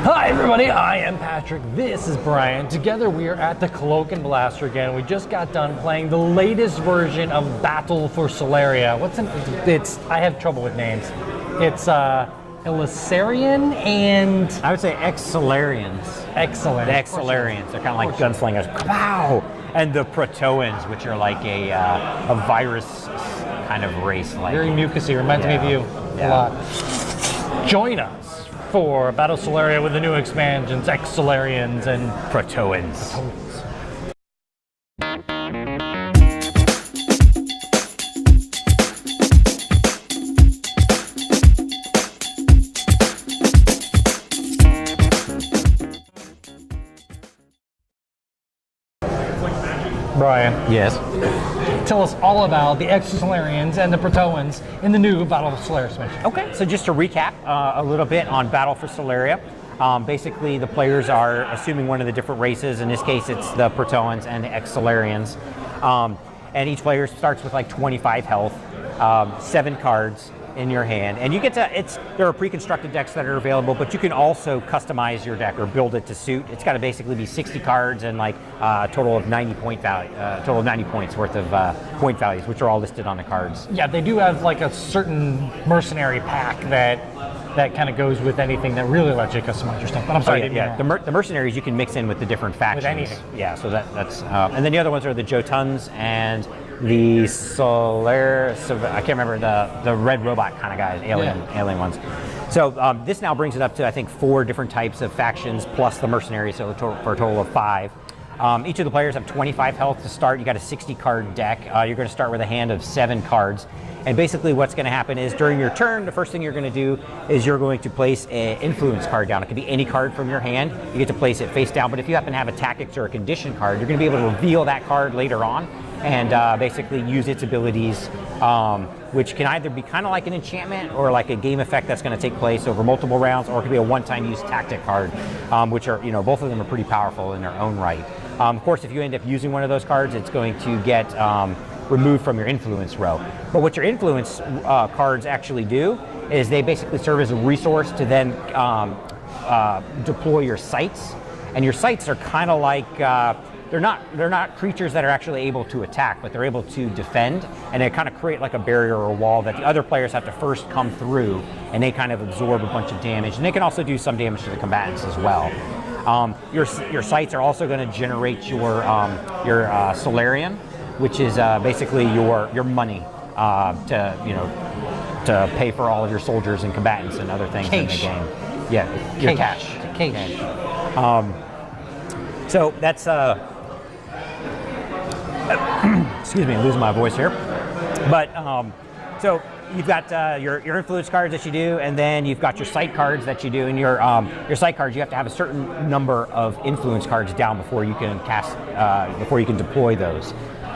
Hi everybody, I am Patrick, this is Brian. Together we are at the Cloak and Blaster again. We just got done playing the latest version of Battle for Sularia. I have trouble with names. It's Sularia and... I would say Exsularians. Excellent. The Exsularians, they're kind of like gunslingers. Pow! And the Protoans, which are like a virus kind of race. Very mucusy, reminds me of you a lot. Join us for Battle Sularia with the new expansions, Exsularians and Protoans. Brian. Yes. Tell us all about the Exsularians and the Protoans in the new Battle for Sularia expansion. Okay, so just to recap a little bit on Battle for Sularia. Basically, the players are assuming one of the different races. In this case, it's the Protoans and the Exsularians. And each player starts with like 25 health, 7 cards in your hand, and you get to, there are pre-constructed decks that are available, but you can also customize your deck or build it to suit. It's got to basically be 60 cards and like a total of 90 points worth of point values, which are all listed on the cards. Yeah, they do have like a certain mercenary pack that kind of goes with anything that really lets you customize your stuff. But I'm sorry, the mercenaries you can mix in with the different factions. With anything. Yeah, so that's and then the other ones are the Jotuns and the Sularia. I can't remember the red robot kind of guys, alien ones. So this now brings it up to I think 4 different types of factions plus the mercenaries, so for a total of 5. Each of the players have 25 health to start. You got a 60 card deck. You're going to start with a hand of 7 cards. And basically what's going to happen is during your turn, the first thing you're going to do is you're going to place an influence card down. It could be any card from your hand. You get to place it face down, but if you happen to have a tactics or a condition card, you're going to be able to reveal that card later on and basically use its abilities, which can either be kind of like an enchantment or like a game effect that's going to take place over multiple rounds, or it could be a one-time use tactic card, which are, both of them are pretty powerful in their own right. Of course, if you end up using one of those cards, it's going to get removed from your influence row. But what your influence cards actually do is they basically serve as a resource to then deploy your sights. And your sights are kind of like, they're not creatures that are actually able to attack, but they're able to defend, and they kind of create like a barrier or a wall that the other players have to first come through, and they kind of absorb a bunch of damage. And they can also do some damage to the combatants as well. Your sights are also going to generate your Solarian, which is basically your money to pay for all of your soldiers and combatants and other things in the game. Yeah, your cash. So that's excuse me, I'm losing my voice here. But so you've got your influence cards that you do, and then you've got your sight cards that you do. And your sight cards, you have to have a certain number of influence cards down before you can cast, before you can deploy those.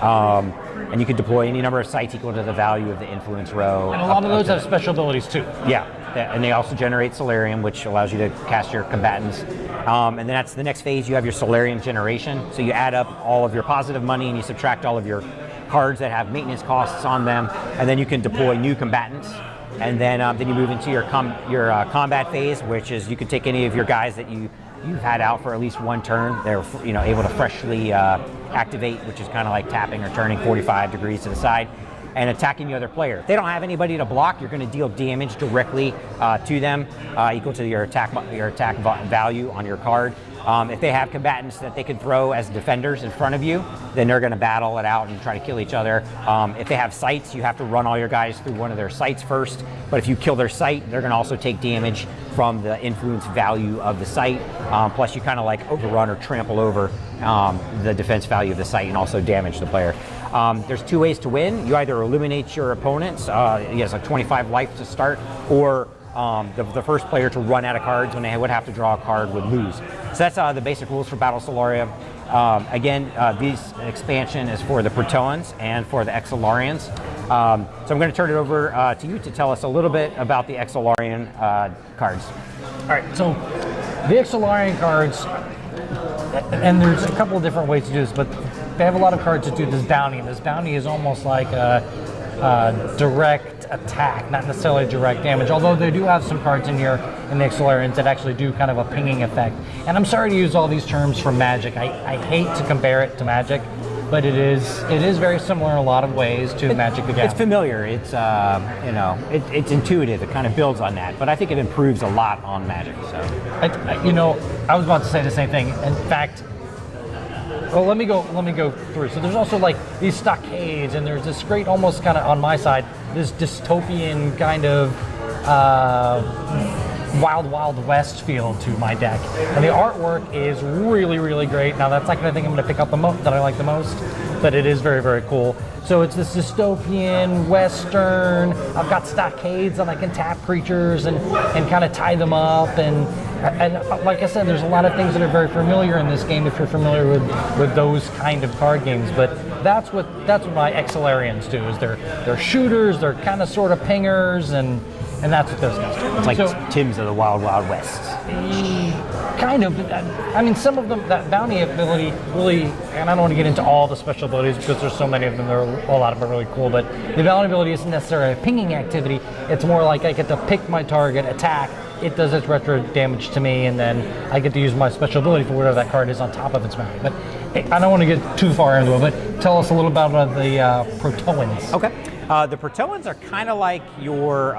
And you can deploy any number of sights equal to the value of the influence row. And a lot of those have special abilities too. Yeah, and they also generate Solarium, which allows you to cast your combatants. And then that's the next phase. You have your Solarium generation. So you add up all of your positive money and you subtract all of your cards that have maintenance costs on them, and then you can deploy new combatants. And then you move into your combat phase, which is you can take any of your guys that you've had out for at least one turn. They're able to freshly activate, which is kind of like tapping or turning 45 degrees to the side and attacking the other player. If they don't have anybody to block, you're going to deal damage directly to them, equal to your attack value on your card. If they have combatants that they can throw as defenders in front of you, then they're going to battle it out and try to kill each other. If they have sights, you have to run all your guys through one of their sights first. But if you kill their sight, they're going to also take damage from the influence value of the sight. Plus, you kind of like overrun or trample over the defense value of the sight and also damage the player. There's 2 ways to win. You either eliminate your opponents, he has like 25 life to start, or the first player to run out of cards when they would have to draw a card would lose. So that's the basic rules for Battle Sularia. Again, this expansion is for the Protoans and for the Exsularians. So I'm going to turn it over to you to tell us a little bit about the Exsularian cards. All right, so the Exsularian cards, and there's a couple of different ways to do this, but they have a lot of cards that do this bounty. This bounty is almost like a direct attack, not necessarily direct damage, although they do have some cards in here in the Exsularians that actually do kind of a pinging effect. And I'm sorry to use all these terms for Magic. I hate to compare it to Magic, but it is very similar in a lot of ways to Magic the Gathering. It's familiar. It's it's intuitive. It kind of builds on that, but I think it improves a lot on Magic. So, I was about to say the same thing. In fact, well, let me go through. So there's also like these stockades, and there's this great, almost kind of on my side, this dystopian kind of Wild West feel to my deck, and the artwork is really, really great. Now that's not the thing I'm going to pick up that I like the most, but it is very, very cool. So it's this dystopian Western. I've got stockades, and I can tap creatures and kind of tie them up, and like I said, there's a lot of things that are very familiar in this game if you're familiar with those kind of card games. But that's what my Exsularians do. Is they're shooters, they're kind of sort of pingers, and that's what those guys do. It's like Tim's of the Wild West. Kind of. I mean, some of them, that bounty ability really, and I don't want to get into all the special abilities because there's so many of them, a lot of them are really cool, but the bounty ability isn't necessarily a pinging activity. It's more like I get to pick my target, attack, it does its retro damage to me, and then I get to use my special ability for whatever that card is on top of its bounty. But I don't want to get too far into it, but tell us a little about the Protoans. Okay. The Protoans are kind of like your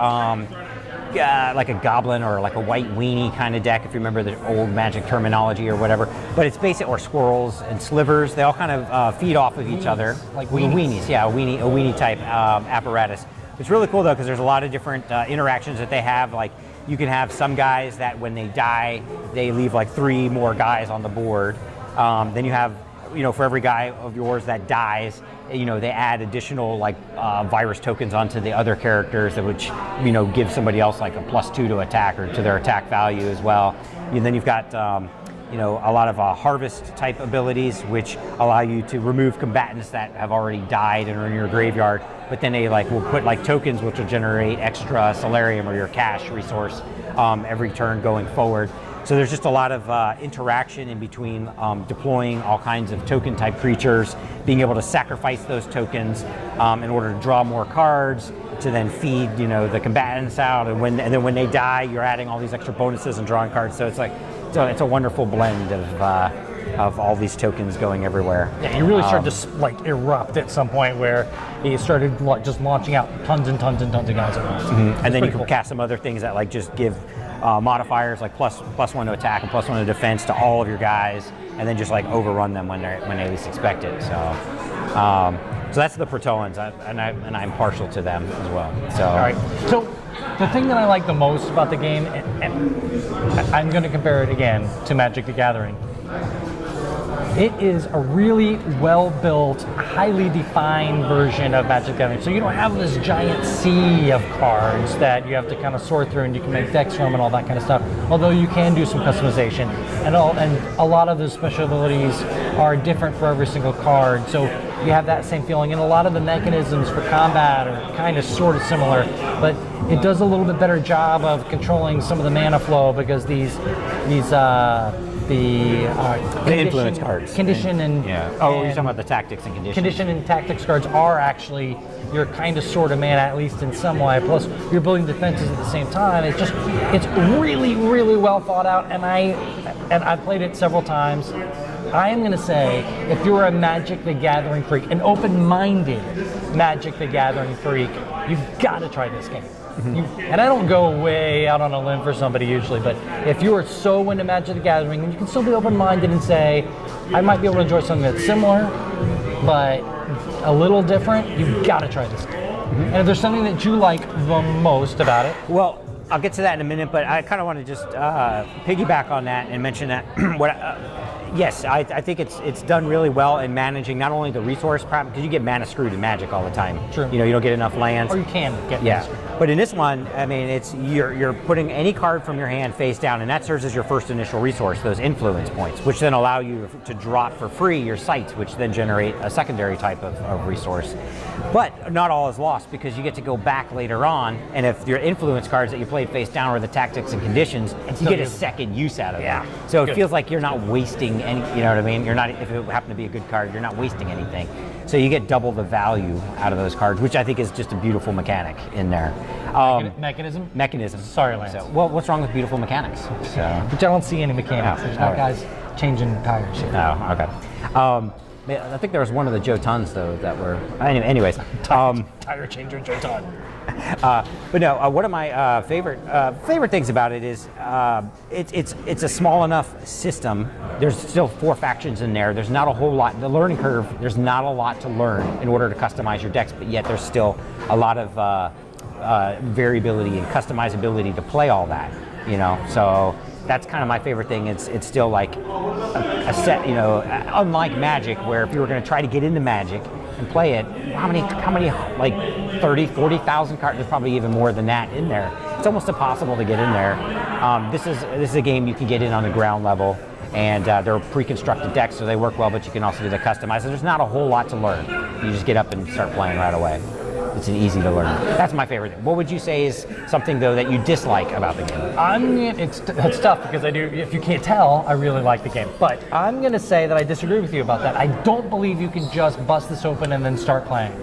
like a goblin or like a white weenie kind of deck, if you remember the old Magic terminology or whatever. But it's basic, or squirrels and slivers. They all kind of feed off of each other, like weenies. Yeah, a weenie type apparatus. It's really cool though because there's a lot of different interactions that they have. Like you can have some guys that when they die, they leave like 3 more guys on the board. Then you have, for every guy of yours that dies, they add additional like virus tokens onto the other characters, that which give somebody else like a +2 to attack or to their attack value as well. And then you've got a lot of harvest type abilities, which allow you to remove combatants that have already died and are in your graveyard. But then they will put like tokens which will generate extra Solarium or your cash resource every turn going forward. So there's just a lot of interaction in between deploying all kinds of token type creatures, being able to sacrifice those tokens in order to draw more cards, to then feed the combatants out, and then when they die, you're adding all these extra bonuses and drawing cards. So it's a wonderful blend of all these tokens going everywhere. Yeah, you really started to erupt at some point where he started just launching out tons and tons and tons of guys at once. Mm-hmm. And then you can cast some other things that just give modifiers like +1 to attack and +1 to defense to all of your guys, and then just overrun them when they least expect it. So that's the Protoans, and I'm partial to them as well. So all right. So the thing that I like the most about the game, and I'm going to compare it again to Magic the Gathering. It is a really well-built, highly defined version of Magic the Gathering. So you don't have this giant sea of cards that you have to kind of sort through and you can make decks from and all that kind of stuff. Although you can do some customization. And a lot of the special abilities are different for every single card. So you have that same feeling. And a lot of the mechanisms for combat are kind of sort of similar. But it does a little bit better job of controlling some of the mana flow, because the influence cards. Condition and you're talking about the tactics and condition. Condition and tactics cards are actually your kind of sort of mana, at least in some way. Plus, you're building defenses at the same time. It's really, really well thought out, and I've played it several times. I am going to say, if you're a Magic the Gathering freak, an open-minded Magic the Gathering freak, you've got to try this game. Mm-hmm. And I don't go way out on a limb for somebody usually, but if you are so into Magic the Gathering, and you can still be open-minded and say, I might be able to enjoy something that's similar, but a little different, you've got to try this game. Mm-hmm. And if there's something that you like the most about it, well, I'll get to that in a minute, but I kind of want to just piggyback on that and mention that yes, I think it's done really well in managing not only the resource problem, because you get mana screwed in Magic all the time. True. You don't get enough lands. Or you can get mana screwed. But in this one, I mean, it's you're putting any card from your hand face down, and that serves as your first initial resource, those influence points, which then allow you to drop for free your sites, which then generate a secondary type of resource. But not all is lost, because you get to go back later on, and if your influence cards that you played face down are the tactics and conditions, you get a second use out of them. So it feels like you're not wasting any, you know what I mean? You're not, if it happened to be a good card, you're not wasting anything. So you get double the value out of those cards, which I think is just a beautiful mechanic in there. Mechanism? Mechanism. Sorry, Lance. So, well, what's wrong with beautiful mechanics? So. But I don't see any mechanics. No. There's no guys changing tires here. Oh, okay. I think there was one of the Joe Tons though that were. Anyways, Tire changer Joe Ton. but no, one of my favorite things about it is it's a small enough system. There's still 4 factions in there. There's not a whole lot. The learning curve. There's not a lot to learn in order to customize your decks, but yet there's still a lot of variability and customizability to play all that. You know, so that's kind of my favorite thing. It's still like a set. You know, unlike Magic, where if you were going to try to get into Magic and play it, how many like 30, 40,000 cards? There's probably even more than that in there. It's almost impossible to get in there. This is a game you can get in on the ground level, and they're pre-constructed decks, so they work well. But you can also do the customized. So there's not a whole lot to learn. You just get up and start playing right away. It's easy to learn. That's my favorite thing. What would you say is something though that you dislike about the game? It's tough because I do. If you can't tell, I really like the game. But I'm going to say that I disagree with you about that. I don't believe you can just bust this open and then start playing.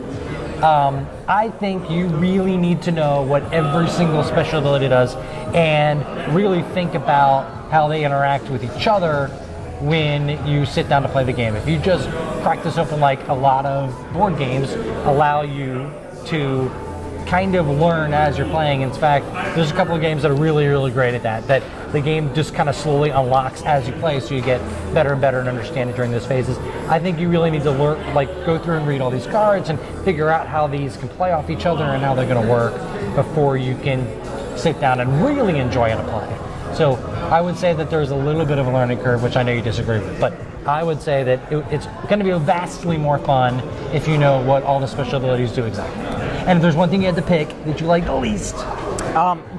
I think you really need to know what every single special ability does and really think about how they interact with each other when you sit down to play the game. If you just crack this open like a lot of board games allow you to kind of learn as you're playing. In fact, there's a couple of games that are really, really great at that the game just kind of slowly unlocks as you play, so you get better and better and understand it during those phases. I think you really need to learn, like go through and read all these cards and figure out how these can play off each other and how they're going to work before you can sit down and really enjoy it and play. So I would say that there's a little bit of a learning curve, which I know you disagree with, but I would say that it's going to be vastly more fun if you know what all the special abilities do exactly. And if there's one thing you had to pick that you like the least?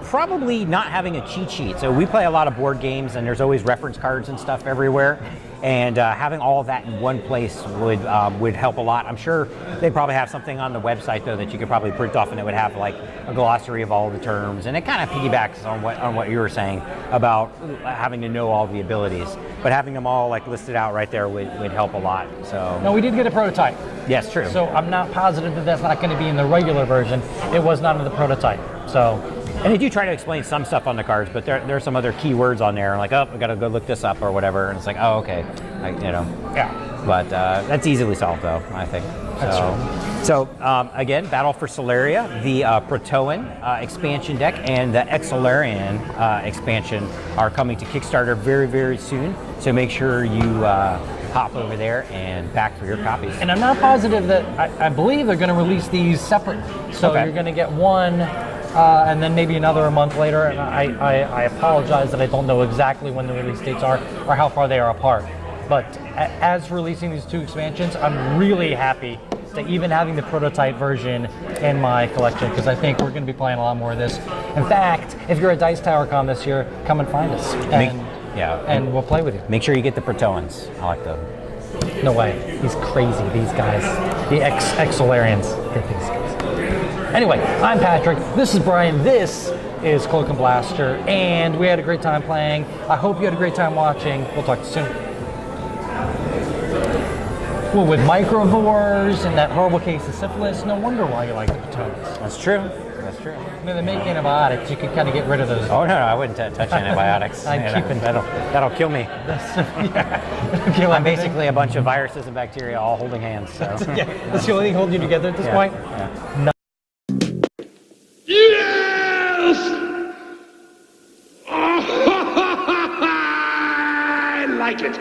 Probably not having a cheat sheet. So we play a lot of board games, and there's always reference cards and stuff everywhere. And having all of that in one place would help a lot. I'm sure they probably have something on the website though that you could probably print off, and it would have like a glossary of all the terms. And it kind of piggybacks on what you were saying about having to know all the abilities. But having them all like listed out right there would help a lot. So no, we did get a prototype. Yes, true. So I'm not positive that that's not going to be in the regular version. It was not in the prototype. So. And they do try to explain some stuff on the cards, but there are some other keywords on there, like, oh, I got to go look this up or whatever, and it's like, oh, okay, Yeah. But that's easily solved, though, I think. That's true. So again, Battle for Sularia, the Protoan expansion deck and the Exsularian expansion are coming to Kickstarter very, very soon. So make sure you hop over there and back for your copies. And I'm not positive that I believe they're going to release these separately. So Okay. You're going to get one. And then maybe another a month later, and I apologize that I don't know exactly when the release dates are or how far they are apart. But as releasing these 2 expansions, I'm really happy to even having the prototype version in my collection, because I think we're going to be playing a lot more of this. In fact, if you're at Dice Tower Con this year, come and find us, and we'll play with you. Make sure you get the Protoans. I like them. No way. He's crazy, these guys. The Exsularians. Get these guys. Anyway, I'm Patrick, this is Brian, this is Cloak and Blaster, and we had a great time playing. I hope you had a great time watching. We'll talk to you soon. Well, with microvores and that horrible case of syphilis, no wonder why you like the Protoans. That's true. That's true. I mean, they make antibiotics, you can kind of get rid of those. Oh, no, I wouldn't touch antibiotics. That'll kill me. I'm basically a bunch of viruses and bacteria all holding hands. So. Yeah, that's the only thing holding you together at this point? Yeah. No. Yes! I like it.